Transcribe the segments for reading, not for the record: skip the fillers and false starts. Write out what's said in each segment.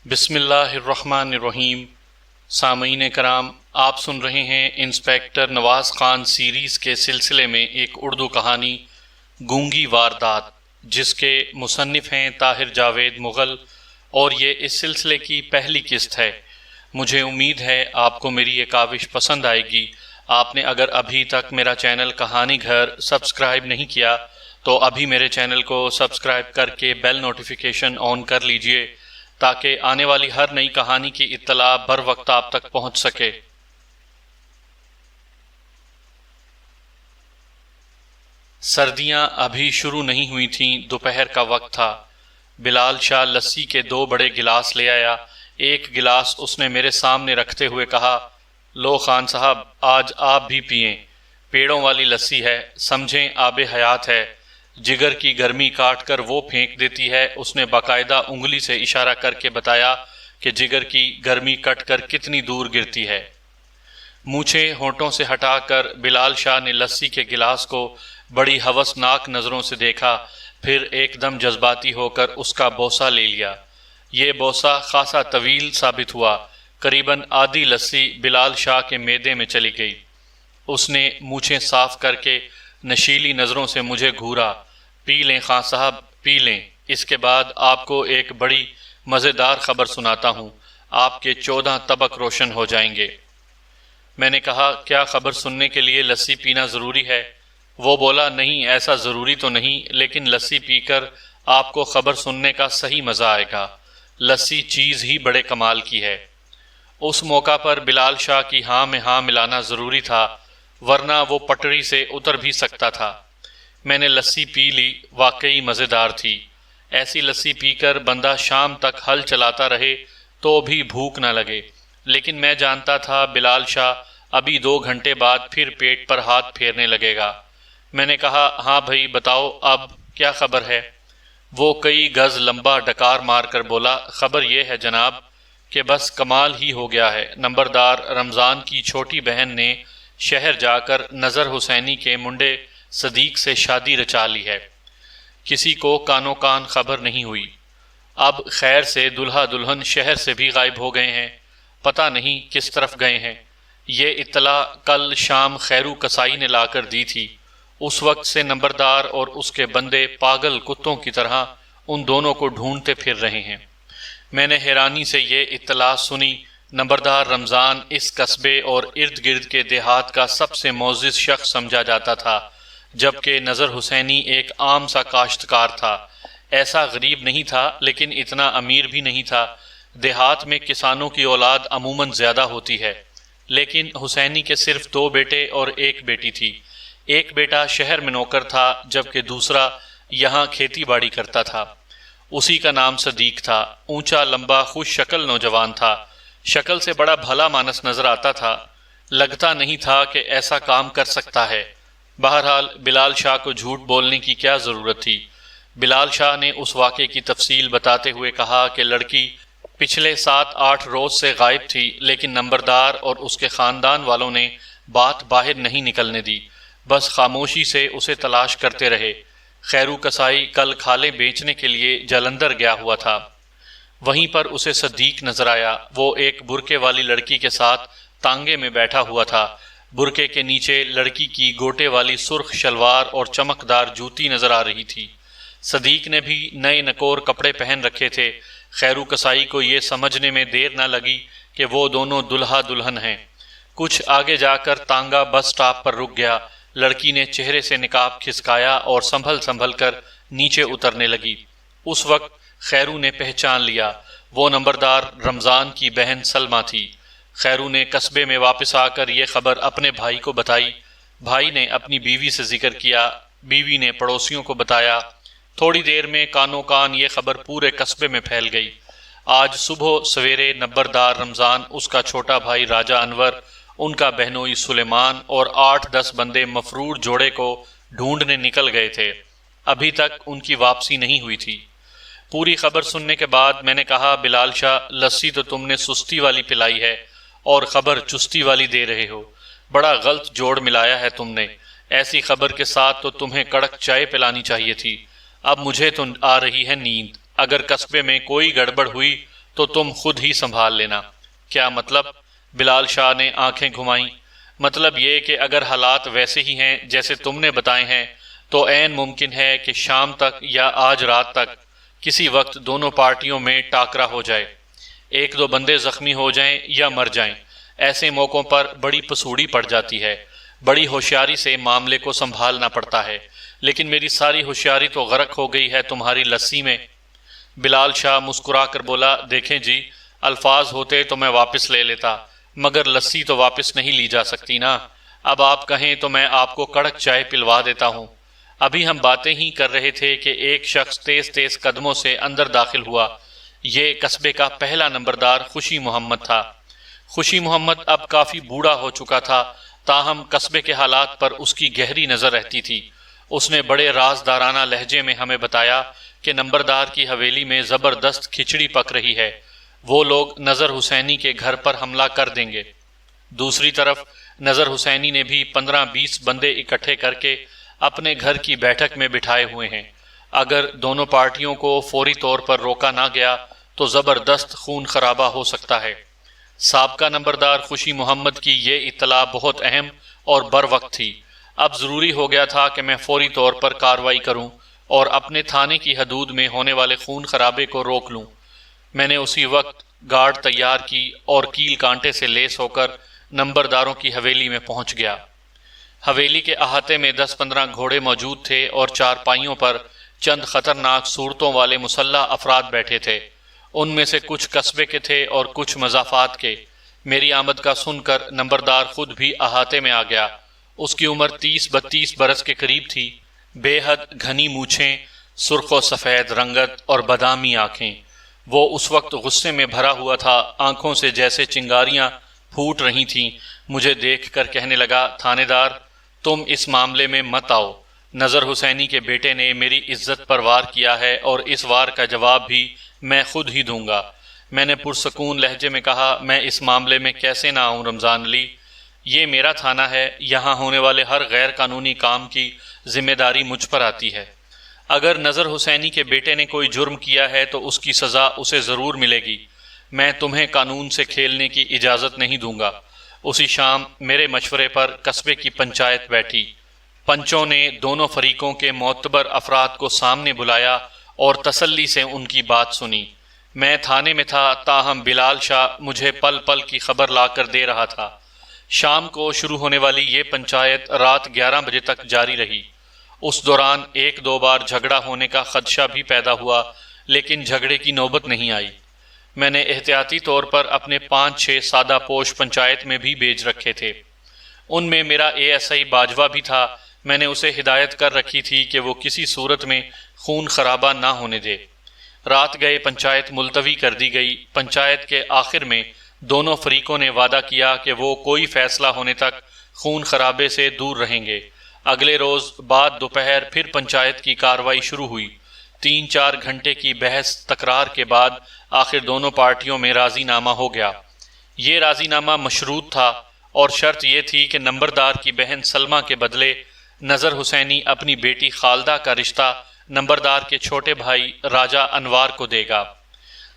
بسم اللہ الرحمن الرحیم۔ سامعین کرام، آپ سن رہے ہیں انسپیکٹر نواز خان سیریز کے سلسلے میں ایک اردو کہانی گونگی واردات، جس کے مصنف ہیں طاہر جاوید مغل، اور یہ اس سلسلے کی پہلی قسط ہے۔ مجھے امید ہے آپ کو میری یہ کاوش پسند آئے گی۔ آپ نے اگر ابھی تک میرا چینل کہانی گھر سبسکرائب نہیں کیا تو ابھی میرے چینل کو سبسکرائب کر کے بیل نوٹیفیکیشن آن کر لیجئے تاکہ آنے والی ہر نئی کہانی کی اطلاع بر وقت آپ تک پہنچ سکے۔ سردیاں ابھی شروع نہیں ہوئی تھیں، دوپہر کا وقت تھا۔ بلال شاہ لسی کے 2 بڑے گلاس لے آیا۔ ایک گلاس اس نے میرے سامنے رکھتے ہوئے کہا، لو خان صاحب، آج آپ بھی پئیں، پیڑوں والی لسی ہے، سمجھیں آب حیات ہے، جگر کی گرمی کاٹ کر وہ پھینک دیتی ہے۔ اس نے باقاعدہ انگلی سے اشارہ کر کے بتایا کہ جگر کی گرمی کٹ کر کتنی دور گرتی ہے۔ مونچھیں ہونٹوں سے ہٹا کر بلال شاہ نے لسی کے گلاس کو بڑی ہوسناک نظروں سے دیکھا، پھر ایک دم جذباتی ہو کر اس کا بوسہ لے لیا۔ یہ بوسہ خاصا طویل ثابت ہوا، قریباً آدھی لسی بلال شاہ کے معدے میں چلی گئی۔ اس نے مونچھیں صاف کر کے نشیلی نظروں سے مجھے گھورا۔ پی لیں خان صاحب، پی لیں، اس کے بعد آپ کو ایک بڑی مزیدار خبر سناتا ہوں، آپ کے 14 طبق روشن ہو جائیں گے۔ میں نے کہا، کیا خبر سننے کے لیے لسی پینا ضروری ہے؟ وہ بولا، نہیں، ایسا ضروری تو نہیں، لیکن لسی پی کر آپ کو خبر سننے کا صحیح مزہ آئے گا۔ لسی چیز ہی بڑے کمال کی ہے۔ اس موقع پر بلال شاہ کی ہاں میں ہاں ملانا ضروری تھا، ورنہ وہ پٹڑی سے اتر بھی سکتا تھا۔ میں نے لسی پی لی، واقعی مزیدار تھی۔ ایسی لسی پی کر بندہ شام تک ہل چلاتا رہے تو بھی بھوک نہ لگے، لیکن میں جانتا تھا بلال شاہ ابھی 2 گھنٹے بعد پھر پیٹ پر ہاتھ پھیرنے لگے گا۔ میں نے کہا، ہاں بھائی بتاؤ، اب کیا خبر ہے؟ وہ کئی گز لمبا ڈکار مار کر بولا، خبر یہ ہے جناب کہ بس کمال ہی ہو گیا ہے۔ نمبردار رمضان کی چھوٹی بہن نے شہر جا کر نظر حسینی کے منڈے صدیق سے شادی رچا لی ہے۔ کسی کو کانو کان خبر نہیں ہوئی۔ اب خیر سے دلہا دلہن شہر سے بھی غائب ہو گئے ہیں، پتہ نہیں کس طرف گئے ہیں۔ یہ اطلاع کل شام خیرو کسائی نے لا کر دی تھی۔ اس وقت سے نمبردار اور اس کے بندے پاگل کتوں کی طرح ان دونوں کو ڈھونڈتے پھر رہے ہیں۔ میں نے حیرانی سے یہ اطلاع سنی۔ نمبردار رمضان اس قصبے اور ارد گرد کے دیہات کا سب سے معزز شخص سمجھا جاتا تھا، جبکہ نظر حسینی ایک عام سا کاشتکار تھا۔ ایسا غریب نہیں تھا، لیکن اتنا امیر بھی نہیں تھا۔ دیہات میں کسانوں کی اولاد عموماً زیادہ ہوتی ہے، لیکن حسینی کے صرف 2 بیٹے اور 1 بیٹی تھی۔ ایک بیٹا شہر میں نوکر تھا، جبکہ دوسرا یہاں کھیتی باڑی کرتا تھا۔ اسی کا نام صدیق تھا۔ اونچا لمبا خوش شکل نوجوان تھا، شکل سے بڑا بھلا مانس نظر آتا تھا، لگتا نہیں تھا کہ ایسا کام کر سکتا ہے۔ بہرحال بلال شاہ کو جھوٹ بولنے کی کیا ضرورت تھی؟ بلال شاہ نے اس واقعے کی تفصیل بتاتے ہوئے کہا کہ لڑکی پچھلے 7-8 روز سے غائب تھی، لیکن نمبردار اور اس کے خاندان والوں نے بات باہر نہیں نکلنے دی، بس خاموشی سے اسے تلاش کرتے رہے۔ خیرو کسائی کل کھالیں بیچنے کے لیے جلندر گیا ہوا تھا، وہیں پر اسے صدیق نظر آیا۔ وہ ایک برقعے والی لڑکی کے ساتھ تانگے میں بیٹھا ہوا تھا۔ برقعے کے نیچے لڑکی کی گوٹے والی سرخ شلوار اور چمکدار جوتی نظر آ رہی تھی۔ صدیق نے بھی نئے نکور کپڑے پہن رکھے تھے۔ خیرو کسائی کو یہ سمجھنے میں دیر نہ لگی کہ وہ دونوں دلہا دلہن ہیں۔ کچھ آگے جا کر تانگا بس سٹاپ پر رک گیا۔ لڑکی نے چہرے سے نقاب کھسکایا اور سنبھل کر نیچے اترنے لگی۔ اس وقت خیرو نے پہچان لیا، وہ نمبردار رمضان کی بہن سلمہ تھی۔ خیرو نے قصبے میں واپس آ کر یہ خبر اپنے بھائی کو بتائی۔ بھائی نے اپنی بیوی سے ذکر کیا، بیوی نے پڑوسیوں کو بتایا۔ تھوڑی دیر میں کانوں کان یہ خبر پورے قصبے میں پھیل گئی۔ آج صبح سویرے نمبردار رمضان، اس کا چھوٹا بھائی راجہ انور، ان کا بہنوئی سلیمان اور 8-10 بندے مفرور جوڑے کو ڈھونڈنے نکل گئے تھے۔ ابھی تک ان کی واپسی نہیں ہوئی تھی۔ پوری خبر سننے کے بعد میں نے کہا، بلال شاہ، لسی تو تم نے سستی والی پلائی ہے اور خبر چستی والی دے رہے ہو۔ بڑا غلط جوڑ ملایا ہے تم نے۔ ایسی خبر کے ساتھ تو تمہیں کڑک چائے پلانی چاہیے تھی۔ اب مجھے تو آ رہی ہے نیند۔ اگر قصبے میں کوئی گڑبڑ ہوئی تو تم خود ہی سنبھال لینا۔ کیا مطلب؟ بلال شاہ نے آنکھیں گھمائیں۔ مطلب یہ کہ اگر حالات ویسے ہی ہیں جیسے تم نے بتائے ہیں تو عین ممکن ہے کہ شام تک یا آج رات تک کسی وقت دونوں پارٹیوں میں ٹاکرا ہو جائے، ایک دو بندے زخمی ہو جائیں یا مر جائیں۔ ایسے موقعوں پر بڑی پسوڑی پڑ جاتی ہے، بڑی ہوشیاری سے معاملے کو سنبھالنا پڑتا ہے، لیکن میری ساری ہوشیاری تو غرق ہو گئی ہے تمہاری لسی میں۔ بلال شاہ مسکرا کر بولا، دیکھیں جی، الفاظ ہوتے تو میں واپس لے لیتا، مگر لسی تو واپس نہیں لی جا سکتی نا۔ اب آپ کہیں تو میں آپ کو کڑک چائے پلوا دیتا ہوں۔ ابھی ہم باتیں ہی کر رہے تھے کہ ایک شخص تیز تیز قدموں سے اندر داخل ہوا۔ یہ قصبے کا پہلا نمبردار خوشی محمد تھا۔ خوشی محمد اب کافی بوڑھا ہو چکا تھا، تاہم قصبے کے حالات پر اس کی گہری نظر رہتی تھی۔ اس نے بڑے رازدارانہ لہجے میں ہمیں بتایا کہ نمبردار کی حویلی میں زبردست کھچڑی پک رہی ہے، وہ لوگ نظر حسینی کے گھر پر حملہ کر دیں گے۔ دوسری طرف نظر حسینی نے بھی 15-20 بندے اکٹھے کر کے اپنے گھر کی بیٹھک میں بٹھائے ہوئے ہیں۔ اگر دونوں پارٹیوں کو فوری طور پر روکا نہ گیا تو زبردست خون خرابہ ہو سکتا ہے۔ سابقہ نمبردار خوشی محمد کی یہ اطلاع بہت اہم اور بروقت تھی۔ اب ضروری ہو گیا تھا کہ میں فوری طور پر کارروائی کروں اور اپنے تھانے کی حدود میں ہونے والے خون خرابے کو روک لوں۔ میں نے اسی وقت گارڈ تیار کی اور کیل کانٹے سے لیس ہو کر نمبرداروں کی حویلی میں پہنچ گیا۔ حویلی کے احاطے میں 10-15 گھوڑے موجود تھے اور چارپائیوں پر چند خطرناک صورتوں والے مسلح افراد بیٹھے تھے۔ ان میں سے کچھ قصبے کے تھے اور کچھ مضافات کے۔ میری آمد کا سن کر نمبردار خود بھی احاطے میں آ گیا۔ اس کی عمر 30-32 برس کے قریب تھی، بے حد گھنی مونچھیں، سرخ و سفید رنگت اور بادامی آنکھیں۔ وہ اس وقت غصے میں بھرا ہوا تھا، آنکھوں سے جیسے چنگاریاں پھوٹ رہی تھیں۔ مجھے دیکھ کر کہنے لگا، تھانے دار، تم اس معاملے میں مت آؤ۔ نظر حسینی کے بیٹے نے میری عزت پر وار کیا ہے اور اس وار کا جواب بھی میں خود ہی دوں گا۔ میں نے پرسکون لہجے میں کہا، میں اس معاملے میں کیسے نہ آؤں رمضان علی؟ یہ میرا تھانہ ہے، یہاں ہونے والے ہر غیر قانونی کام کی ذمہ داری مجھ پر آتی ہے۔ اگر نظر حسینی کے بیٹے نے کوئی جرم کیا ہے تو اس کی سزا اسے ضرور ملے گی۔ میں تمہیں قانون سے کھیلنے کی اجازت نہیں دوں گا۔ اسی شام میرے مشورے پر قصبے کی پنچایت بیٹھی۔ پنچوں نے دونوں فریقوں کے معتبر افراد کو سامنے بلایا اور تسلی سے ان کی بات سنی۔ میں تھانے میں تھا، تاہم بلال شاہ مجھے پل پل کی خبر لا کر دے رہا تھا۔ شام کو شروع ہونے والی یہ پنچایت رات 11 بجے تک جاری رہی۔ اس دوران 1-2 بار جھگڑا ہونے کا خدشہ بھی پیدا ہوا، لیکن جھگڑے کی نوبت نہیں آئی۔ میں نے احتیاطی طور پر اپنے 5-6 سادہ پوش پنچایت میں بھی بھیج رکھے تھے۔ ان میں میرا ASI باجوہ بھی تھا۔ میں نے اسے ہدایت کر رکھی تھی کہ وہ کسی صورت میں خون خرابہ نہ ہونے دے۔ رات گئے پنچایت ملتوی کر دی گئی۔ پنچایت کے آخر میں دونوں فریقوں نے وعدہ کیا کہ وہ کوئی فیصلہ ہونے تک خون خرابے سے دور رہیں گے۔ اگلے روز بعد دوپہر پھر پنچایت کی کارروائی شروع ہوئی۔ 3-4 گھنٹے کی بحث تکرار کے بعد آخر دونوں پارٹیوں میں راضی نامہ ہو گیا۔ یہ راضی نامہ مشروط تھا اور شرط یہ تھی کہ نمبردار کی بہن سلمہ کے بدلے نظر حسینی اپنی بیٹی خالدہ کا رشتہ نمبردار کے چھوٹے بھائی راجہ انوار کو دے گا۔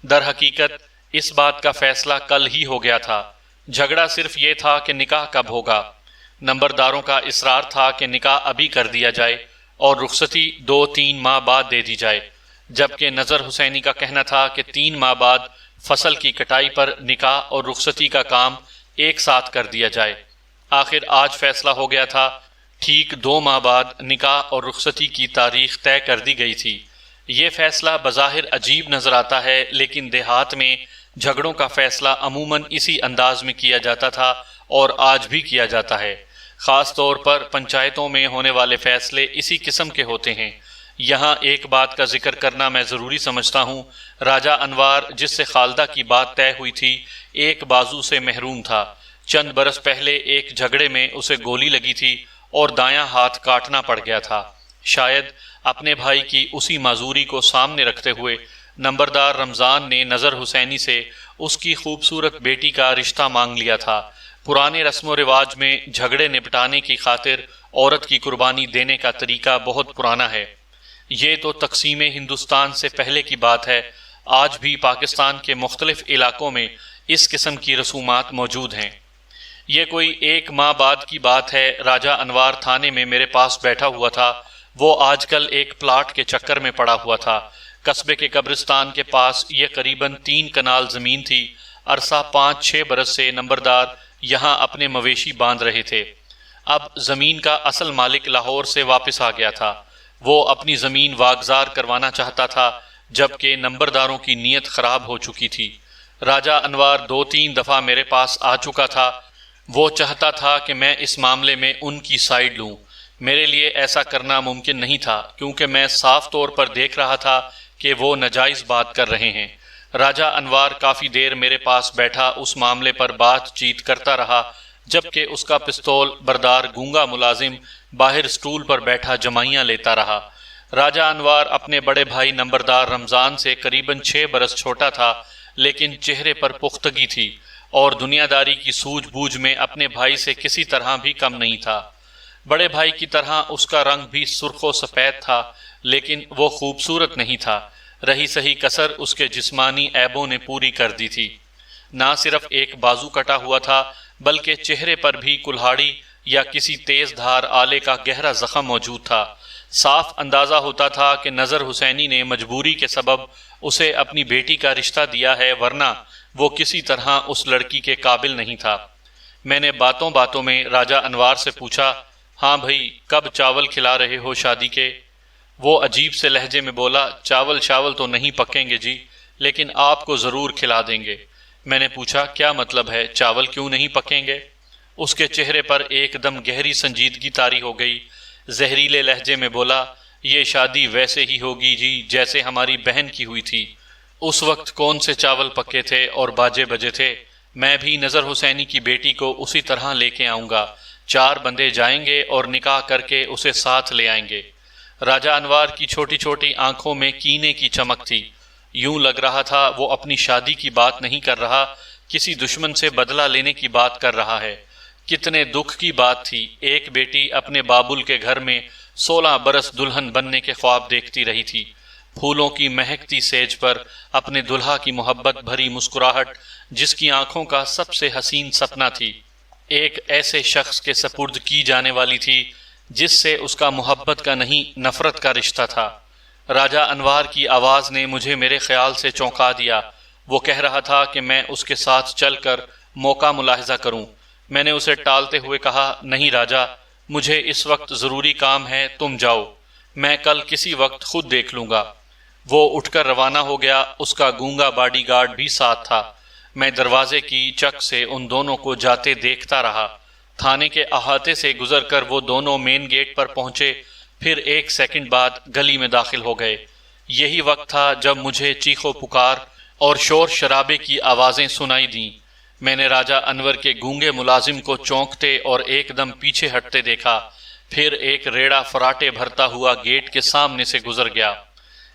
در حقیقت اس بات کا فیصلہ کل ہی ہو گیا تھا۔ جھگڑا صرف یہ تھا کہ نکاح کب ہوگا۔ نمبرداروں کا اصرار تھا کہ نکاح ابھی کر دیا جائے اور رخصتی 2-3 ماہ بعد دے دی جائے، جبکہ نظر حسینی کا کہنا تھا کہ 3 ماہ بعد فصل کی کٹائی پر نکاح اور رخصتی کا کام ایک ساتھ کر دیا جائے۔ آخر آج فیصلہ ہو گیا تھا۔ ٹھیک 2 ماہ بعد نکاح اور رخصتی کی تاریخ طے کر دی گئی تھی۔ یہ فیصلہ بظاہر عجیب نظر آتا ہے، لیکن دیہات میں جھگڑوں کا فیصلہ عموماً اسی انداز میں کیا جاتا تھا اور آج بھی کیا جاتا ہے۔ خاص طور پر پنچایتوں میں ہونے والے فیصلے اسی قسم کے ہوتے ہیں۔ یہاں ایک بات کا ذکر کرنا میں ضروری سمجھتا ہوں۔ راجہ انوار، جس سے خالدہ کی بات طے ہوئی تھی، ایک بازو سے محروم تھا۔ چند برس پہلے ایک جھگڑے میں اسے گولی لگی تھی اور دایاں ہاتھ کاٹنا پڑ گیا تھا۔ شاید اپنے بھائی کی اسی معذوری کو سامنے رکھتے ہوئے نمبردار رمضان نے نظر حسینی سے اس کی خوبصورت بیٹی کا رشتہ مانگ لیا تھا۔ پرانے رسم و رواج میں جھگڑے نپٹانے کی خاطر عورت کی قربانی دینے کا طریقہ بہت پرانا ہے۔ یہ تو تقسیم ہندوستان سے پہلے کی بات ہے۔ آج بھی پاکستان کے مختلف علاقوں میں اس قسم کی رسومات موجود ہیں۔ یہ کوئی 1 ماہ بعد کی بات ہے، راجہ انوار تھانے میں میرے پاس بیٹھا ہوا تھا۔ وہ آج کل ایک پلاٹ کے چکر میں پڑا ہوا تھا۔ قصبے کے قبرستان کے پاس یہ قریباً 3 کنال زمین تھی۔ عرصہ 5-6 برس سے نمبردار یہاں اپنے مویشی باندھ رہے تھے۔ اب زمین کا اصل مالک لاہور سے واپس آ گیا تھا۔ وہ اپنی زمین واگزار کروانا چاہتا تھا، جبکہ نمبرداروں کی نیت خراب ہو چکی تھی۔ راجہ انوار 2-3 دفعہ میرے پاس آ چکا تھا۔ وہ چاہتا تھا کہ میں اس معاملے میں ان کی سائیڈ لوں۔ میرے لیے ایسا کرنا ممکن نہیں تھا، کیونکہ میں صاف طور پر دیکھ رہا تھا کہ وہ ناجائز بات کر رہے ہیں۔ راجہ انوار کافی دیر میرے پاس بیٹھا اس معاملے پر بات چیت کرتا رہا، جبکہ اس کا پستول بردار گونگا ملازم باہر سٹول پر بیٹھا جمائیاں لیتا رہا۔ راجہ انوار اپنے بڑے بھائی نمبردار رمضان سے قریباً 6 برس چھوٹا تھا، لیکن چہرے پر پختگی تھی اور دنیا داری کی سوجھ بوجھ میں اپنے بھائی سے کسی طرح بھی کم نہیں تھا۔ بڑے بھائی کی طرح اس کا رنگ بھی سرخ و سفید تھا، لیکن وہ خوبصورت نہیں تھا۔ رہی سہی کسر اس کے جسمانی عیبوں نے پوری کر دی تھی۔ نہ صرف ایک بازو کٹا ہوا تھا، بلکہ چہرے پر بھی کلہاڑی یا کسی تیز دھار آلے کا گہرا زخم موجود تھا۔ صاف اندازہ ہوتا تھا کہ نظر حسینی نے مجبوری کے سبب اسے اپنی بیٹی کا رشتہ دیا ہے، ورنہ وہ کسی طرح اس لڑکی کے قابل نہیں تھا۔ میں نے باتوں باتوں میں راجہ انوار سے پوچھا، ہاں بھائی، کب چاول کھلا رہے ہو شادی کے؟ وہ عجیب سے لہجے میں بولا، چاول تو نہیں پکیں گے جی، لیکن آپ کو ضرور کھلا دیں گے۔ میں نے پوچھا، کیا مطلب ہے، چاول کیوں نہیں پکیں گے؟ اس کے چہرے پر ایک دم گہری سنجیدگی طاری ہو گئی۔ زہریلے لہجے میں بولا، یہ شادی ویسے ہی ہوگی جی جیسے ہماری بہن کی ہوئی تھی۔ اس وقت کون سے چاول پکے تھے اور باجے بجے تھے؟ میں بھی نظر حسینی کی بیٹی کو اسی طرح لے کے آؤں گا۔ 4 بندے جائیں گے اور نکاح کر کے اسے ساتھ لے آئیں گے۔ راجہ انوار کی چھوٹی چھوٹی آنکھوں میں کینے کی چمک تھی۔ یوں لگ رہا تھا وہ اپنی شادی کی بات نہیں کر رہا، کسی دشمن سے بدلہ لینے کی بات کر رہا ہے۔ کتنے دکھ کی بات تھی، ایک بیٹی اپنے بابل کے گھر میں 16 برس دلہن بننے کے خواب دیکھتی رہی تھی۔ پھولوں کی مہکتی سیج پر اپنے دلہا کی محبت بھری مسکراہٹ، جس کی آنکھوں کا سب سے حسین سپنا تھی، ایک ایسے شخص کے سپرد کی جانے والی تھی جس سے اس کا محبت کا نہیں نفرت کا رشتہ تھا۔ راجہ انوار کی آواز نے مجھے میرے خیال سے چونکا دیا۔ وہ کہہ رہا تھا کہ میں اس کے ساتھ چل کر موقع ملاحظہ کروں۔ میں نے اسے ٹالتے ہوئے کہا، نہیں راجہ، مجھے اس وقت ضروری کام ہے، تم جاؤ، میں کل کسی وقت خود دیکھ لوں گا۔ وہ اٹھ کر روانہ ہو گیا، اس کا گونگا باڈی گارڈ بھی ساتھ تھا۔ میں دروازے کی چک سے ان دونوں کو جاتے دیکھتا رہا۔ تھانے کے احاطے سے گزر کر وہ دونوں مین گیٹ پر پہنچے، پھر 1 سیکنڈ بعد گلی میں داخل ہو گئے۔ یہی وقت تھا جب مجھے چیخ و پکار اور شور شرابے کی آوازیں سنائی دیں۔ میں نے راجہ انور کے گونگے ملازم کو چونکتے اور ایک دم پیچھے ہٹتے دیکھا، پھر ایک ریڑا فراٹے بھرتا ہوا گیٹ کے سامنے سے گزر گیا۔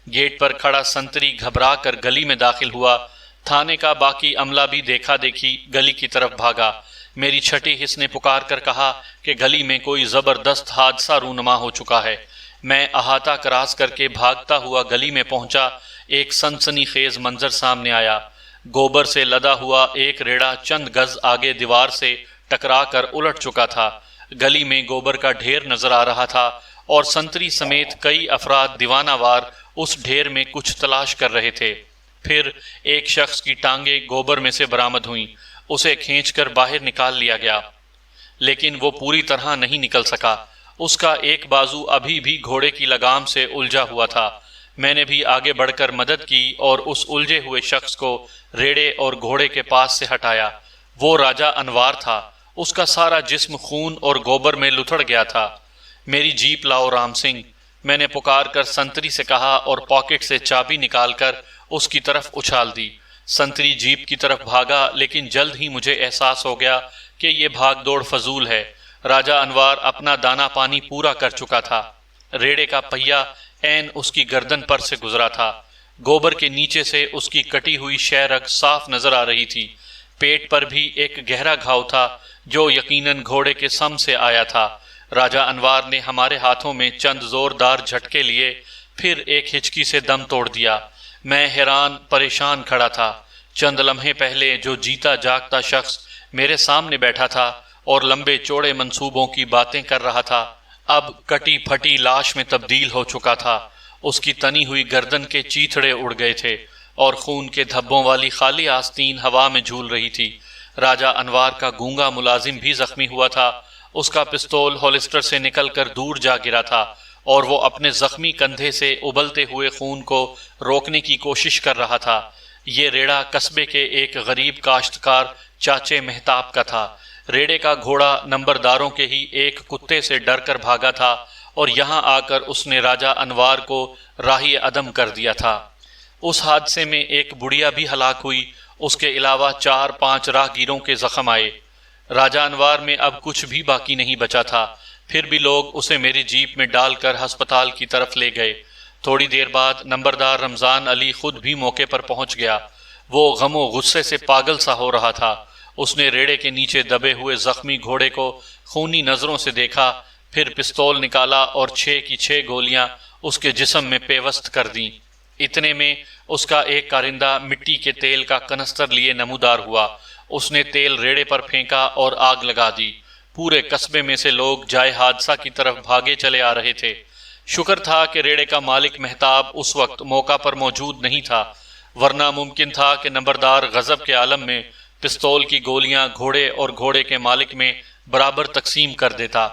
گیٹ پر کھڑا سنتری گھبرا کر گلی میں داخل ہوا۔ تھانے کا باقی عملہ بھی دیکھا دیکھی گلی کی طرف بھاگا۔ میری چھٹی حس نے پکار کر کہا کہ گلی میں کوئی زبردست حادثہ رونما ہو چکا ہے۔ میں احاطہ کراس کر کے بھاگتا ہوا گلی میں پہنچا۔ ایک سنسنی خیز منظر سامنے آیا۔ گوبر سے لدا ہوا ایک ریڑا چند گز آگے دیوار سے ٹکرا کر الٹ چکا تھا۔ گلی میں گوبر کا ڈھیر نظر آ رہا تھا اور سنتری سمیت کئی افراد دیوانہ وار اس ڈھیر میں کچھ تلاش کر رہے تھے۔ پھر ایک شخص کی ٹانگیں گوبر میں سے برآمد ہوئیں۔ اسے کھینچ کر باہر نکال لیا گیا، لیکن وہ پوری طرح نہیں نکل سکا۔ اس کا ایک بازو ابھی بھی گھوڑے کی لگام سے الجھا ہوا تھا۔ میں نے بھی آگے بڑھ کر مدد کی اور اس الجھے ہوئے شخص کو ریڑے اور گھوڑے کے پاس سے ہٹایا۔ وہ راجہ انوار تھا۔ اس کا سارا جسم خون اور گوبر میں لتھڑ گیا تھا۔ میری جیپ لاؤ رام سنگھ، میں نے پکار کر سنتری سے کہا اور پاکٹ سے چابی نکال کر اس کی طرف اچھال دی۔ سنتری جیپ کی طرف بھاگا، لیکن جلد ہی مجھے احساس ہو گیا کہ یہ بھاگ دوڑ فضول ہے۔ راجہ انوار اپنا دانا پانی پورا کر چکا تھا۔ ریڑے کا پہیا عین اس کی گردن پر سے گزرا تھا۔ گوبر کے نیچے سے اس کی کٹی ہوئی شہ رگ صاف نظر آ رہی تھی۔ پیٹ پر بھی ایک گہرا گھاؤ تھا جو یقیناً گھوڑے کے سم سے آیا تھا۔ راجہ انوار نے ہمارے ہاتھوں میں چند زوردار جھٹکے لیے، پھر ایک ہچکی سے دم توڑ دیا۔ میں حیران پریشان کھڑا تھا۔ چند لمحے پہلے جو جیتا جاگتا شخص میرے سامنے بیٹھا تھا اور لمبے چوڑے منصوبوں کی باتیں کر رہا تھا، اب کٹی پھٹی لاش میں تبدیل ہو چکا تھا۔ اس کی تنی ہوئی گردن کے چیتھڑے اڑ گئے تھے اور خون کے دھبوں والی خالی آستین ہوا میں جھول رہی تھی۔ راجہ انوار کا گونگا ملازم بھی زخمی ہوا تھا۔ اس کا پستول ہولسٹر سے نکل کر دور جا گرا تھا اور وہ اپنے زخمی کندھے سے ابلتے ہوئے خون کو روکنے کی کوشش کر رہا تھا۔ یہ ریڑہ قصبے کے ایک غریب کاشتکار چاچے مہتاب کا تھا۔ ریڑے کا گھوڑا نمبرداروں کے ہی ایک کتے سے ڈر کر بھاگا تھا اور یہاں آ کر اس نے راجہ انوار کو راہی عدم کر دیا تھا۔ اس حادثے میں ایک بڑھیا بھی ہلاک ہوئی۔ اس کے علاوہ 4-5 راہگیروں کے زخم آئے۔ راجہ انوار میں اب کچھ بھی باقی نہیں بچا تھا۔ پھر بھی لوگ اسے میری جیپ میں ڈال کر ہسپتال کی طرف لے گئے۔ تھوڑی دیر بعد نمبردار رمضان علی خود بھی موقع پر پہنچ گیا۔ وہ غم و غصے سے پاگل سا ہو رہا تھا۔ اس نے ریڑے کے نیچے دبے ہوئے زخمی گھوڑے کو خونی نظروں سے دیکھا، پھر پستول نکالا اور 6 کی 6 گولیاں اس کے جسم میں پیوست کر دیں۔ اتنے میں اس کا ایک کارندہ مٹی کے تیل کا کنستر لیے نمودار ہوا۔ اس نے تیل ریڑے پر پھینکا اور آگ لگا دی۔ پورے قصبے میں سے لوگ جائے حادثہ کی طرف بھاگے چلے آ رہے تھے۔ شکر تھا کہ ریڑے کا مالک مہتاب اس وقت موقع پر موجود نہیں تھا، ورنہ ممکن تھا کہ نمبردار غضب کے عالم میں پستول کی گولیاں گھوڑے اور گھوڑے کے مالک میں برابر تقسیم کر دیتا۔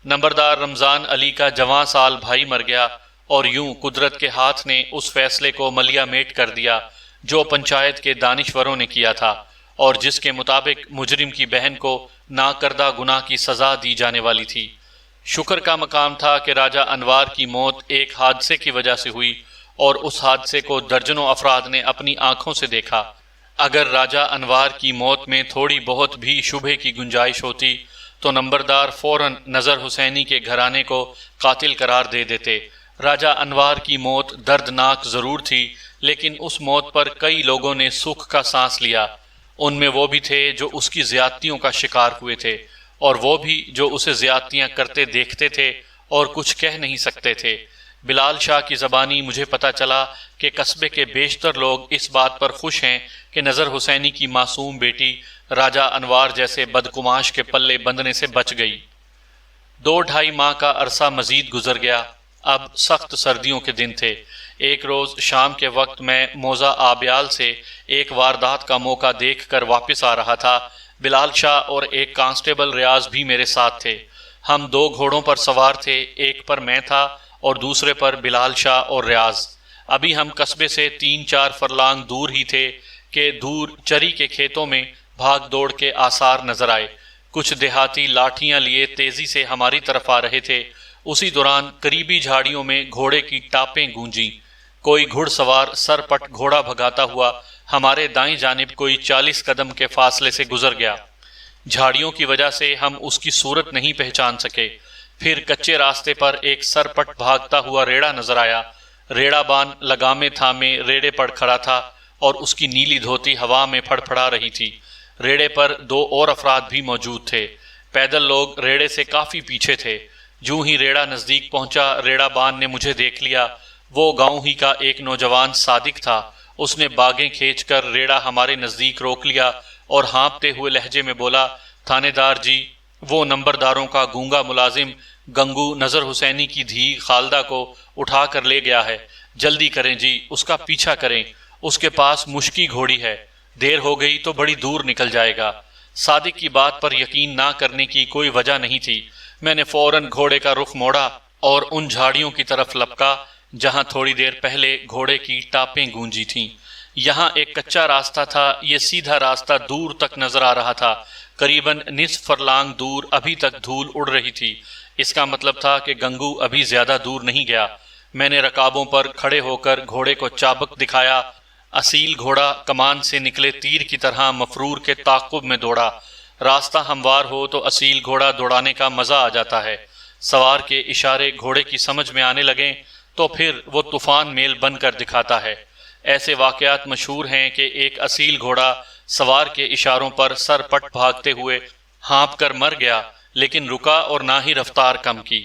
نمبردار رمضان علی کا جوان سال بھائی مر گیا اور یوں قدرت کے ہاتھ نے اس فیصلے کو ملیا میٹ کر دیا جو پنچایت کے دانشوروں نے کیا تھا اور جس کے مطابق مجرم کی بہن کو ناکردہ گناہ کی سزا دی جانے والی تھی۔ شکر کا مقام تھا کہ راجہ انوار کی موت ایک حادثے کی وجہ سے ہوئی اور اس حادثے کو درجنوں افراد نے اپنی آنکھوں سے دیکھا۔ اگر راجہ انوار کی موت میں تھوڑی بہت بھی شبہ کی گنجائش ہوتی تو نمبردار فوراً نظر حسینی کے گھرانے کو قاتل قرار دے دیتے۔ راجہ انوار کی موت دردناک ضرور تھی، لیکن اس موت پر کئی لوگوں نے سکھ کا سانس لیا۔ ان میں وہ بھی تھے جو اس کی زیادتیوں کا شکار ہوئے تھے، اور وہ بھی جو اسے زیادتیاں کرتے دیکھتے تھے اور کچھ کہہ نہیں سکتے تھے۔ بلال شاہ کی زبانی مجھے پتا چلا کہ قصبے کے بیشتر لوگ اس بات پر خوش ہیں کہ نظر حسینی کی معصوم بیٹی راجہ انوار جیسے بدقماش کے پلے بندنے سے بچ گئی۔ 2-2.5 ماہ کا عرصہ مزید گزر گیا۔ اب سخت سردیوں کے دن تھے۔ ایک روز شام کے وقت میں موزہ آبیال سے ایک واردات کا موقع دیکھ کر واپس آ رہا تھا۔ بلال شاہ اور ایک کانسٹیبل ریاض بھی میرے ساتھ تھے۔ ہم 2 گھوڑوں پر سوار تھے، ایک پر میں تھا اور دوسرے پر بلال شاہ اور ریاض۔ ابھی ہم قصبے سے 3-4 فرلانگ دور ہی تھے کہ دور چری کے کھیتوں میں بھاگ دوڑ کے آثار نظر آئے۔ کچھ دیہاتی لاٹھیاں لیے تیزی سے ہماری طرف آ رہے تھے۔ اسی دوران قریبی جھاڑیوں میں گھوڑے کی ٹاپیں گونجیں۔ کوئی گھڑ سوار سر پٹ گھوڑا بھگاتا ہوا ہمارے دائیں جانب کوئی 40 قدم کے فاصلے سے گزر گیا۔ جھاڑیوں کی وجہ سے ہم اس کی صورت نہیں پہچان سکے۔ پھر کچے راستے پر ایک سر پٹ بھاگتا ہوا ریڑا نظر آیا۔ ریڑا بان لگامے تھامے ریڑے پر کھڑا تھا اور اس کی نیلی دھوتی ہوا میں پھڑ پھڑا رہی تھی۔ ریڑے پر 2 اور افراد بھی موجود تھے۔ پیدل لوگ ریڑے سے کافی پیچھے تھے۔ جوں ہی ریڑا نزدیک پہنچا، ریڑا بان نے مجھے دیکھ لیا۔ وہ گاؤں ہی کا ایک نوجوان صادق تھا۔ اس نے باگیں کھینچ کر ریڑا ہمارے نزدیک روک لیا اور ہانپتے ہوئے لہجے میں بولا، تھانے دار جی، وہ نمبرداروں کا گونگا ملازم گنگو نظر حسینی کی دھی خالدہ کو اٹھا کر لے گیا ہے۔ جلدی کریں جی، اس کا پیچھا کریں، اس کے پاس مشکی گھوڑی ہے، دیر ہو گئی تو بڑی دور نکل جائے گا۔ صادق کی بات پر یقین نہ کرنے کی کوئی وجہ نہیں تھی۔ میں نے فوراً گھوڑے کا رخ موڑا اور ان جھاڑیوں کی طرف لپکا جہاں تھوڑی دیر پہلے گھوڑے کی ٹاپیں گونجی تھیں۔ یہاں ایک کچا راستہ تھا۔ یہ سیدھا راستہ دور تک نظر آ رہا تھا۔ قریباً نصف فرلانگ دور ابھی تک دھول اڑ رہی تھی۔ اس کا مطلب تھا کہ گنگو ابھی زیادہ دور نہیں گیا۔ میں نے رکابوں پر کھڑے ہو کر گھوڑے کو چابک دکھایا۔ اصیل گھوڑا کمان سے نکلے تیر کی طرح مفرور کے تعاقب میں دوڑا۔ راستہ ہموار ہو تو اصیل گھوڑا دوڑانے کا مزہ آ جاتا ہے۔ سوار کے اشارے گھوڑے کی سمجھ میں آنے لگیں تو پھر وہ طوفان میل بن کر دکھاتا ہے۔ ایسے واقعات مشہور ہیں کہ ایک اصیل گھوڑا سوار کے اشاروں پر سر پٹ بھاگتے ہوئے ہانپ کر مر گیا، لیکن رکا اور نہ ہی رفتار کم کی۔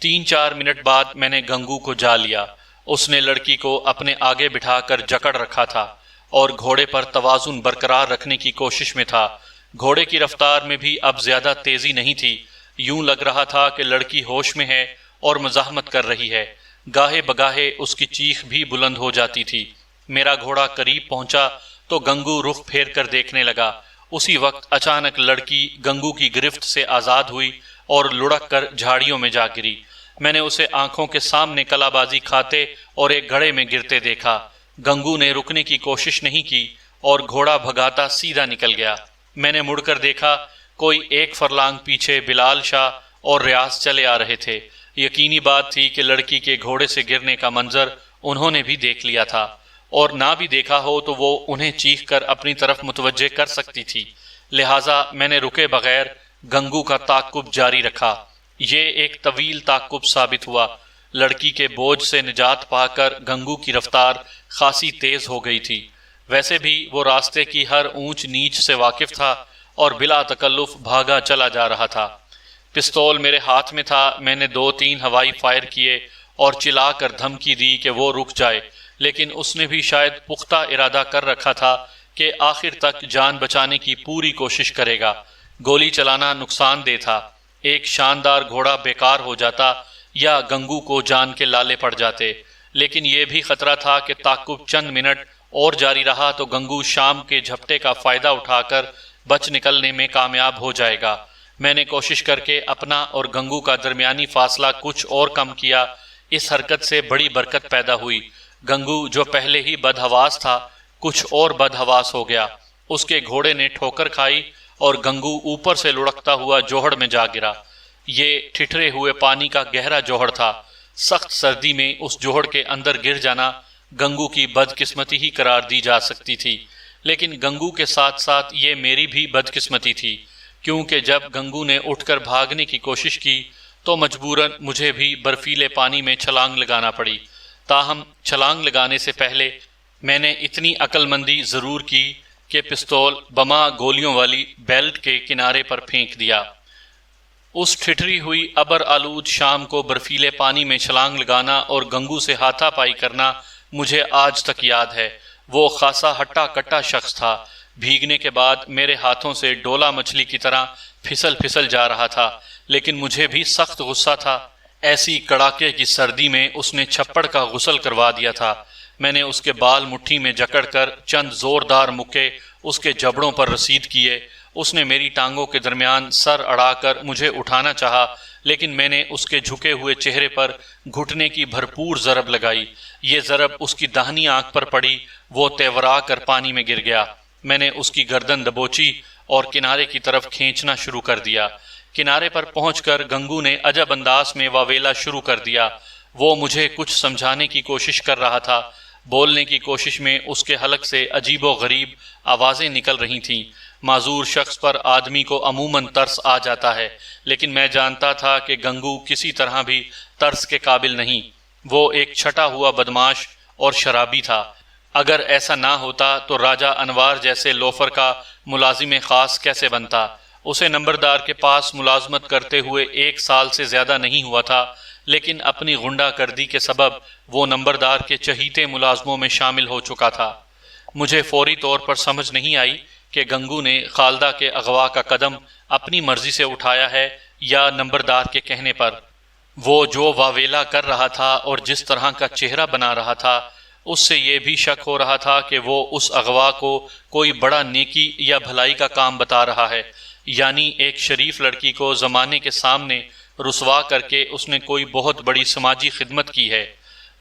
3-4 منٹ بعد میں نے گنگو کو جا لیا اس نے لڑکی کو اپنے آگے بٹھا کر جکڑ رکھا تھا اور گھوڑے پر توازن برقرار رکھنے کی کوشش میں تھا۔ گھوڑے کی رفتار میں بھی اب زیادہ تیزی نہیں تھی، یوں لگ رہا تھا کہ لڑکی ہوش میں ہے اور مزاحمت کر رہی ہے۔ گاہے بگاہے اس کی چیخ بھی بلند ہو جاتی تھی۔ میرا گھوڑا قریب پہنچا تو گنگو رخ پھیر کر دیکھنے لگا۔ اسی وقت اچانک لڑکی گنگو کی گرفت سے آزاد ہوئی اور لڑک کر جھاڑیوں میں جا گری۔ میں نے اسے آنکھوں کے سامنے کلا بازی کھاتے اور ایک گڑھے میں گرتے دیکھا۔ گنگو نے رکنے کی کوشش نہیں کی اور گھوڑا بھگاتا سیدھا نکل گیا۔ میں نے مڑ کر دیکھا، کوئی ایک فرلانگ پیچھے بلال شاہ اور ریاض چلے آ رہے تھے۔ یقینی بات تھی کہ لڑکی کے گھوڑے سے گرنے کا منظر انہوں نے بھی دیکھ لیا تھا، اور نہ بھی دیکھا ہو تو وہ انہیں چیخ کر اپنی طرف متوجہ کر سکتی تھی۔ لہٰذا میں نے رکے بغیر گنگو کا تعاقب جاری رکھا۔ یہ ایک طویل تعاقب ثابت ہوا۔ لڑکی کے بوجھ سے نجات پا کر گنگو کی رفتار خاصی تیز ہو گئی تھی۔ ویسے بھی وہ راستے کی ہر اونچ نیچ سے واقف تھا اور بلا تکلف بھاگا چلا جا رہا تھا۔ پستول میرے ہاتھ میں تھا۔ میں نے 2-3 ہوائی فائر کیے اور چلا کر دھمکی دی کہ وہ رک جائے، لیکن اس نے بھی شاید پختہ ارادہ کر رکھا تھا کہ آخر تک جان بچانے کی پوری کوشش کرے گا۔ گولی چلانا نقصان دہ تھا، ایک شاندار گھوڑا بیکار ہو جاتا یا گنگو کو جان کے لالے پڑ جاتے، لیکن یہ بھی خطرہ تھا کہ تعاقب چند منٹ اور جاری رہا تو گنگو شام کے جھپٹے کا فائدہ اٹھا کر بچ نکلنے میں کامیاب ہو جائے گا۔ میں نے کوشش کر کے اپنا اور گنگو کا درمیانی فاصلہ کچھ اور کم کیا۔ اس حرکت سے بڑی برکت پیدا ہوئی۔ گنگو جو پہلے ہی بدحواس تھا کچھ اور بدحواس ہو گیا۔ اس کے گھوڑے نے ٹھوکر کھائی اور گنگو اوپر سے لڑکتا ہوا جوہڑ میں جا گرا۔ یہ ٹھٹرے ہوئے پانی کا گہرا جوہڑ تھا۔ سخت سردی میں اس جوہڑ کے اندر گر جانا گنگو کی بدقسمتی ہی قرار دی جا سکتی تھی، لیکن گنگو کے ساتھ ساتھ یہ میری بھی بدقسمتی تھی، کیونکہ جب گنگو نے اٹھ کر بھاگنے کی کوشش کی تو مجبوراً مجھے بھی برفیلے پانی میں چھلانگ لگانا پڑی۔ تاہم چھلانگ لگانے سے پہلے میں نے اتنی عقل مندی ضرور کی کہ پستول بما گولیوں والی بیلٹ کے کنارے پر پھینک دیا۔ اس ٹھٹری ہوئی ابر آلود شام کو برفیلے پانی میں چھلانگ لگانا اور گنگو سے ہاتھا پائی کرنا مجھے آج تک یاد ہے۔ وہ خاصا ہٹا کٹا شخص تھا، بھیگنے کے بعد میرے ہاتھوں سے ڈولا مچھلی کی طرح پھسل جا رہا تھا، لیکن مجھے بھی سخت غصہ تھا۔ ایسی کڑاکے کی سردی میں اس نے چھپڑ کا غسل کروا دیا تھا۔ میں نے اس کے بال مٹھی میں جکڑ کر چند زوردار مکے اس کے جبڑوں پر رسید کیے۔ اس نے میری ٹانگوں کے درمیان سر اڑا کر مجھے اٹھانا چاہا، لیکن میں نے اس کے جھکے ہوئے چہرے پر گھٹنے کی بھرپور ضرب لگائی۔ یہ ضرب اس کی داہنی آنکھ پر پڑی، وہ تیورا کر پانی میں گر گیا۔ میں نے اس کی گردن دبوچی اور کنارے کی طرف کھینچنا شروع کر دیا۔ کنارے پر پہنچ کر گنگو نے عجب انداز میں واویلا شروع کر دیا۔ وہ مجھے کچھ سمجھانے کی کوشش کر رہا تھا۔ بولنے کی کوشش میں اس کے حلق سے عجیب و غریب آوازیں نکل رہی تھیں۔ معذور شخص پر آدمی کو عموماً ترس آ جاتا ہے، لیکن میں جانتا تھا کہ گنگو کسی طرح بھی ترس کے قابل نہیں۔ وہ ایک چھٹا ہوا بدماش اور شرابی تھا۔ اگر ایسا نہ ہوتا تو راجہ انوار جیسے لوفر کا ملازم خاص کیسے بنتا؟ اسے نمبردار کے پاس ملازمت کرتے ہوئے 1 سال سے زیادہ نہیں ہوا تھا، لیکن اپنی غنڈہ گردی کے سبب وہ نمبردار کے چہیتے ملازموں میں شامل ہو چکا تھا۔ مجھے فوری طور پر سمجھ نہیں آئی کہ گنگو نے خالدہ کے اغوا کا قدم اپنی مرضی سے اٹھایا ہے یا نمبردار کے کہنے پر۔ وہ جو واویلا کر رہا تھا اور جس طرح کا چہرہ بنا رہا تھا، اس سے یہ بھی شک ہو رہا تھا کہ وہ اس اغوا کو کوئی بڑا نیکی یا بھلائی کا کام بتا رہا ہے، یعنی ایک شریف لڑکی کو زمانے کے سامنے رسوا کر کے اس نے کوئی بہت بڑی سماجی خدمت کی ہے۔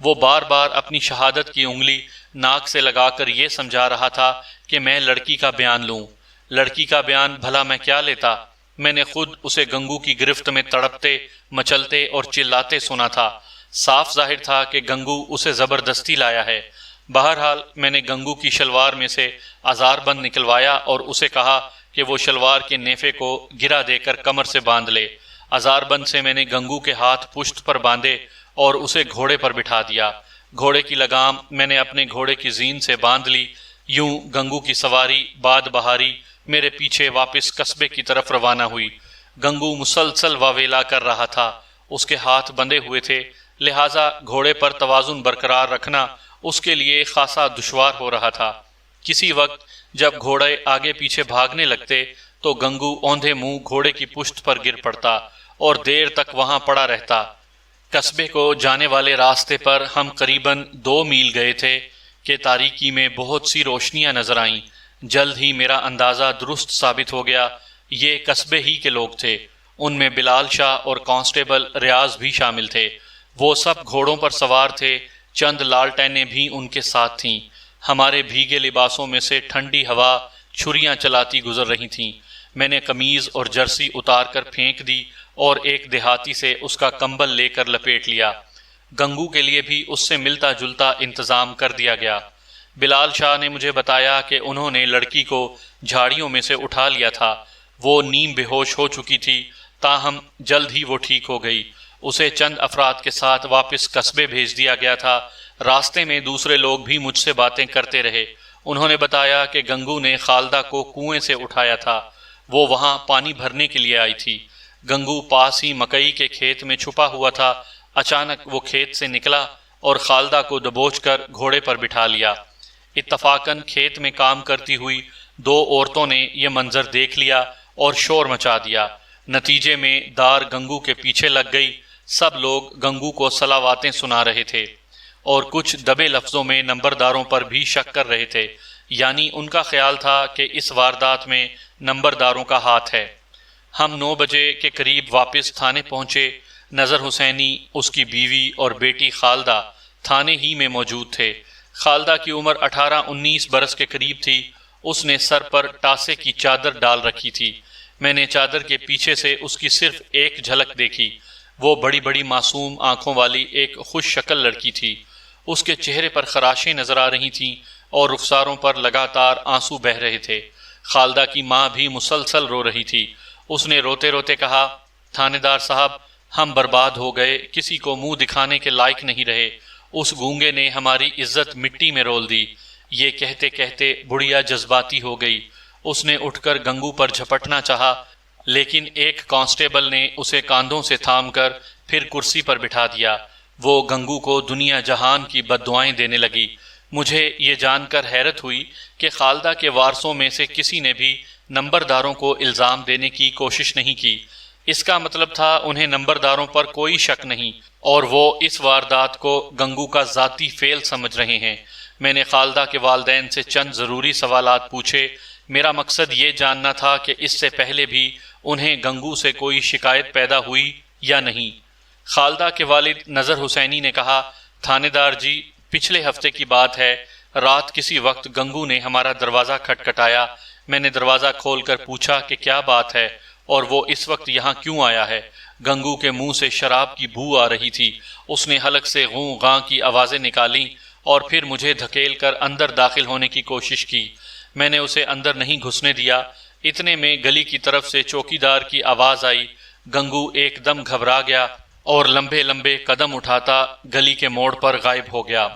وہ بار بار اپنی شہادت کی انگلی ناک سے لگا کر یہ سمجھا رہا تھا کہ میں لڑکی کا بیان لوں۔ لڑکی کا بیان بھلا میں کیا لیتا؟ میں نے خود اسے گنگو کی گرفت میں تڑپتے، مچلتے اور چلاتے سنا تھا۔ صاف ظاہر تھا کہ گنگو اسے زبردستی لایا ہے۔ بہرحال میں نے گنگو کی شلوار میں سے آزار بند نکلوایا اور اسے کہا کہ وہ شلوار کے نیفے کو گرا دے کر کمر سے باندھ لے۔ آزار بند سے میں نے گنگو کے ہاتھ پشت پر باندھے اور اسے گھوڑے پر بٹھا دیا۔ گھوڑے کی لگام میں نے اپنے گھوڑے کی زین سے باندھ لی۔ یوں گنگو کی سواری باد بہاری میرے پیچھے واپس قصبے کی طرف روانہ ہوئی۔ گنگو مسلسل واویلا کر رہا تھا، اس کے ہاتھ بندھے ہوئے تھے، لہٰذا گھوڑے پر توازن برقرار رکھنا اس کے لیے خاصا دشوار ہو رہا تھا۔ کسی وقت جب گھوڑے آگے پیچھے بھاگنے لگتے تو گنگو اوندھے منہ گھوڑے کی پشت پر گر پڑتا اور دیر تک وہاں پڑا رہتا۔ قصبے کو جانے والے راستے پر ہم قریباً 2 میل گئے تھے کہ تاریکی میں بہت سی روشنیاں نظر آئیں۔ جلد ہی میرا اندازہ درست ثابت ہو گیا، یہ قصبے ہی کے لوگ تھے۔ ان میں بلال شاہ اور کانسٹیبل ریاض بھی شامل تھے۔ وہ سب گھوڑوں پر سوار تھے، چند لالٹینیں بھی ان کے ساتھ تھیں۔ ہمارے بھیگے لباسوں میں سے ٹھنڈی ہوا چھریاں چلاتی گزر رہی تھیں۔ میں نے قمیض اور جرسی اتار کر پھینک دی اور ایک دیہاتی سے اس کا کمبل لے کر لپیٹ لیا۔ گنگو کے لیے بھی اس سے ملتا جلتا انتظام کر دیا گیا۔ بلال شاہ نے مجھے بتایا کہ انہوں نے لڑکی کو جھاڑیوں میں سے اٹھا لیا تھا۔ وہ نیم بے ہوش ہو چکی تھی، تاہم جلد ہی وہ ٹھیک ہو گئی۔ اسے چند افراد کے ساتھ واپس قصبے بھیج دیا گیا تھا۔ راستے میں دوسرے لوگ بھی مجھ سے باتیں کرتے رہے۔ انہوں نے بتایا کہ گنگو نے خالدہ کو کنویں سے اٹھایا تھا، وہ وہاں پانی بھرنے کے لیے آئی تھی۔ گنگو پاس ہی مکئی کے کھیت میں چھپا ہوا تھا۔ اچانک وہ کھیت سے نکلا اور خالدہ کو دبوچ کر گھوڑے پر بٹھا لیا۔ اتفاقاً کھیت میں کام کرتی ہوئی 2 عورتوں نے یہ منظر دیکھ لیا اور شور مچا دیا۔ نتیجے میں دار گنگو کے پیچھے لگ گئی۔ سب لوگ گنگو کو صلواتیں سنا رہے تھے اور کچھ دبے لفظوں میں نمبرداروں پر بھی شک کر رہے تھے، یعنی ان کا خیال تھا کہ اس واردات میں نمبرداروں کا ہاتھ ہے۔ ہم 9 بجے کے قریب واپس تھانے پہنچے۔ نظر حسینی، اس کی بیوی اور بیٹی خالدہ تھانے ہی میں موجود تھے۔ خالدہ کی عمر 18-19 برس کے قریب تھی۔ اس نے سر پر ٹاسے کی چادر ڈال رکھی تھی۔ میں نے چادر کے پیچھے سے اس کی صرف ایک جھلک دیکھی۔ وہ بڑی بڑی معصوم آنکھوں والی ایک خوش شکل لڑکی تھی۔ اس کے چہرے پر خراشیں نظر آ رہی تھیں اور رخساروں پر لگاتار آنسو بہہ رہے تھے۔ خالدہ کی ماں بھی مسلسل رو رہی تھی۔ اس نے روتے روتے کہا، تھانے دار صاحب، ہم برباد ہو گئے، کسی کو منہ دکھانے کے لائق نہیں رہے۔ اس گونگے نے ہماری عزت مٹی میں رول دی۔ یہ کہتے کہتے بڑھیا جذباتی ہو گئی۔ اس نے اٹھ کر گنگو پر جھپٹنا چاہا، لیکن ایک کانسٹیبل نے اسے کاندھوں سے تھام کر پھر کرسی پر بٹھا دیا۔ وہ گنگو کو دنیا جہان کی بد دعائیں دینے لگی۔ مجھے یہ جان کر حیرت ہوئی کہ خالدہ کے وارثوں میں سے کسی نے بھی نمبرداروں کو الزام دینے کی کوشش نہیں کی۔ اس کا مطلب تھا انہیں نمبرداروں پر کوئی شک نہیں اور وہ اس واردات کو گنگو کا ذاتی فعل سمجھ رہے ہیں۔ میں نے خالدہ کے والدین سے چند ضروری سوالات پوچھے۔ میرا مقصد یہ جاننا تھا کہ اس سے پہلے بھی انہیں گنگو سے کوئی شکایت پیدا ہوئی یا نہیں۔ خالدہ کے والد نظر حسینی نے کہا، تھانے دار جی، پچھلے ہفتے کی بات ہے، رات کسی وقت گنگو نے ہمارا دروازہ کھٹکھٹایا۔ میں نے دروازہ کھول کر پوچھا کہ کیا بات ہے اور وہ اس وقت یہاں کیوں آیا ہے۔ گنگو کے منہ سے شراب کی بو آ رہی تھی۔ اس نے حلق سے غوں غاں کی آوازیں نکالیں اور پھر مجھے دھکیل کر اندر داخل ہونے کی کوشش کی۔ میں نے اسے اندر نہیں گھسنے دیا۔ اتنے میں گلی کی طرف سے چوکیدار کی آواز آئی۔ گنگو ایک دم گھبرا گیا اور لمبے لمبے قدم اٹھاتا گلی کے موڑ پر غائب ہو گیا۔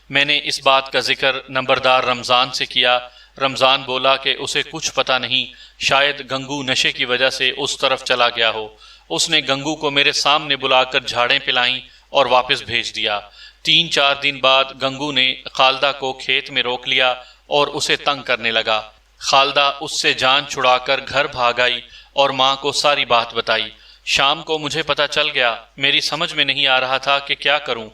میں نے اس بات کا ذکر نمبردار رمضان سے کیا۔ رمضان بولا کہ اسے کچھ پتہ نہیں، شاید گنگو نشے کی وجہ سے اس طرف چلا گیا ہو۔ اس نے گنگو کو میرے سامنے بلا کر جھاڑیں پلائیں اور واپس بھیج دیا۔ 3-4 دن بعد گنگو نے خالدہ کو کھیت میں روک لیا اور اسے تنگ کرنے لگا۔ خالدہ اس سے جان چھڑا کر گھر بھاگ آئی اور ماں کو ساری بات بتائی۔ شام کو مجھے پتہ چل گیا۔ میری سمجھ میں نہیں آ رہا تھا کہ کیا کروں۔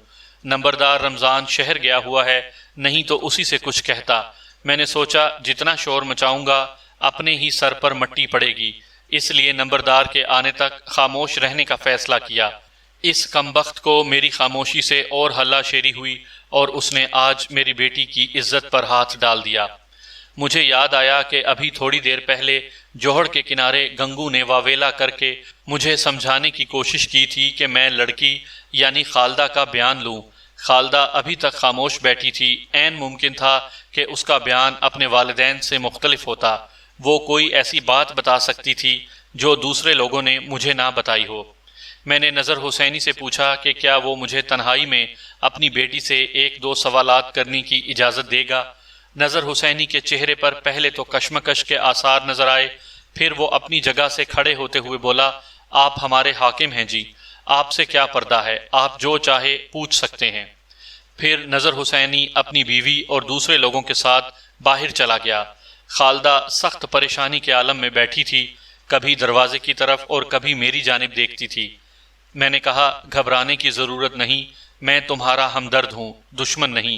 نمبردار رمضان شہر گیا ہوا ہے، نہیں تو اسی سے کچھ کہتا۔ میں نے سوچا جتنا شور مچاؤں گا اپنے ہی سر پر مٹی پڑے گی، اس لیے نمبردار کے آنے تک خاموش رہنے کا فیصلہ کیا۔ اس کمبخت کو میری خاموشی سے اور ہلا شیری ہوئی اور اس نے آج میری بیٹی کی عزت پر ہاتھ ڈال دیا۔ مجھے یاد آیا کہ ابھی تھوڑی دیر پہلے جوہڑ کے کنارے گنگو نے واویلا کر کے مجھے سمجھانے کی کوشش کی تھی کہ میں لڑکی یعنی خالدہ کا بیان لوں۔ خالدہ ابھی تک خاموش بیٹھی تھی۔ عین ممکن تھا کہ اس کا بیان اپنے والدین سے مختلف ہوتا۔ وہ کوئی ایسی بات بتا سکتی تھی جو دوسرے لوگوں نے مجھے نہ بتائی ہو۔ میں نے نظر حسینی سے پوچھا کہ کیا وہ مجھے تنہائی میں اپنی بیٹی سے 1-2 سوالات کرنے کی اجازت دے گا۔ نظر حسینی کے چہرے پر پہلے تو کشمکش کے آثار نظر آئے، پھر وہ اپنی جگہ سے کھڑے ہوتے ہوئے بولا، آپ ہمارے حاکم ہیں جی، آپ سے کیا پردہ ہے، آپ جو چاہے پوچھ سکتے ہیں۔ پھر نظر حسینی اپنی بیوی اور دوسرے لوگوں کے ساتھ باہر چلا گیا۔ خالدہ سخت پریشانی کے عالم میں بیٹھی تھی، کبھی دروازے کی طرف اور کبھی میری جانب دیکھتی تھی۔ میں نے کہا، گھبرانے کی ضرورت نہیں، میں تمہارا ہمدرد ہوں، دشمن نہیں۔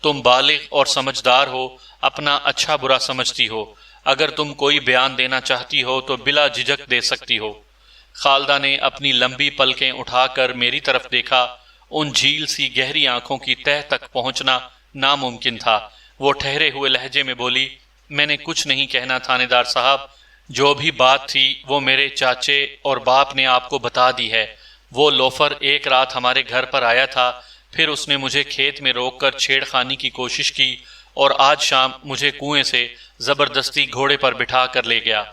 تم بالغ اور سمجھدار ہو، اپنا اچھا برا سمجھتی ہو، اگر تم کوئی بیان دینا چاہتی ہو تو بلا جھجک دے سکتی ہو۔ خالدہ نے اپنی لمبی پلکیں اٹھا کر میری طرف دیکھا، ان جھیل سی گہری آنکھوں کی تہہ تک پہنچنا ناممکن تھا۔ وہ ٹھہرے ہوئے لہجے میں بولی، میں نے کچھ نہیں کہنا تھانے دار صاحب، جو بھی بات تھی وہ میرے چاچے اور باپ نے آپ کو بتا دی ہے۔ وہ لوفر ایک رات ہمارے گھر پر آیا تھا، پھر اس نے مجھے کھیت میں روک کر چھیڑ خانی کی کوشش کی اور آج شام مجھے کنویں سے زبردستی گھوڑے پر بٹھا کر لے گیا۔